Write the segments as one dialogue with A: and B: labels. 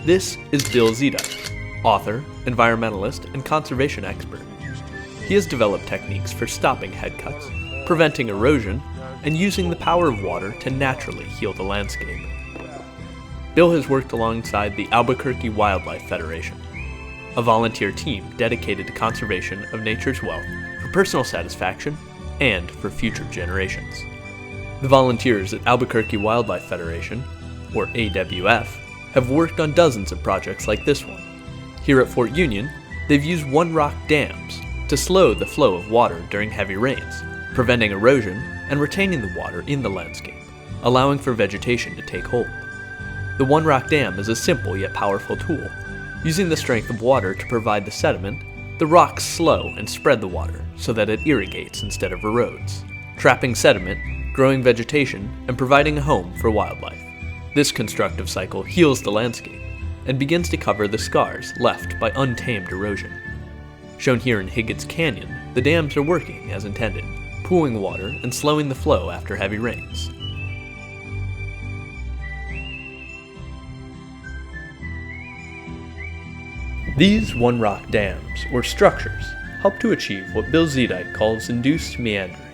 A: This is Bill Zeedyk, author, environmentalist, and conservation expert. He has developed techniques for stopping head cuts, preventing erosion, and using the power of water to naturally heal the landscape. Bill has worked alongside the Albuquerque Wildlife Federation, a volunteer team dedicated to conservation of nature's wealth for personal satisfaction and for future generations. The volunteers at Albuquerque Wildlife Federation, or AWF, have worked on dozens of projects like this one. Here at Fort Union, they've used one-rock dams to slow the flow of water during heavy rains, preventing erosion and retaining the water in the landscape, allowing for vegetation to take hold. The one-rock dam is a simple yet powerful tool. Using the strength of water to provide the sediment, the rocks slow and spread the water so that it irrigates instead of erodes, trapping sediment, growing vegetation, and providing a home for wildlife. This constructive cycle heals the landscape and begins to cover the scars left by untamed erosion. Shown here in Higgins Canyon, the dams are working as intended, pooling water and slowing the flow after heavy rains. These one-rock dams, or structures, help to achieve what Bill Zeedyk calls induced meandering,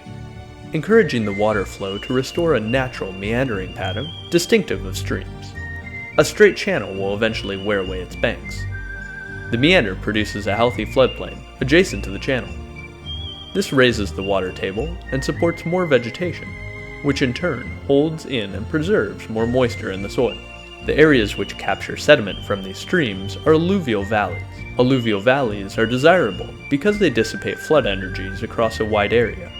A: encouraging the water flow to restore a natural meandering pattern distinctive of streams. A straight channel will eventually wear away its banks. The meander produces a healthy floodplain adjacent to the channel. This raises the water table and supports more vegetation, which in turn holds in and preserves more moisture in the soil. The areas which capture sediment from these streams are alluvial valleys. Alluvial valleys are desirable because they dissipate flood energies across a wide area,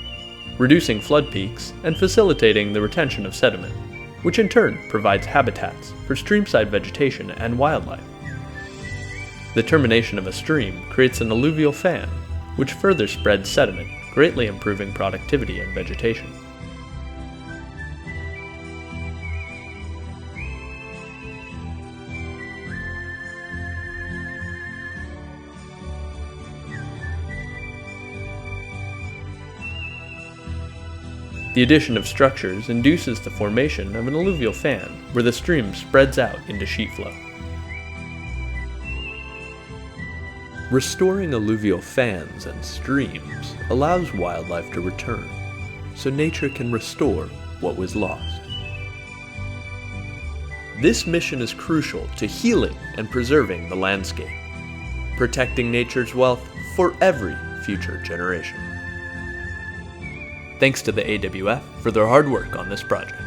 A: reducing flood peaks and facilitating the retention of sediment, which in turn provides habitats for streamside vegetation and wildlife. The termination of a stream creates an alluvial fan, which further spreads sediment, greatly improving productivity and vegetation. The addition of structures induces the formation of an alluvial fan where the stream spreads out into sheet flow. Restoring alluvial fans and streams allows wildlife to return, so nature can restore what was lost. This mission is crucial to healing and preserving the landscape, protecting nature's wealth for every future generation. Thanks to the AWF for their hard work on this project.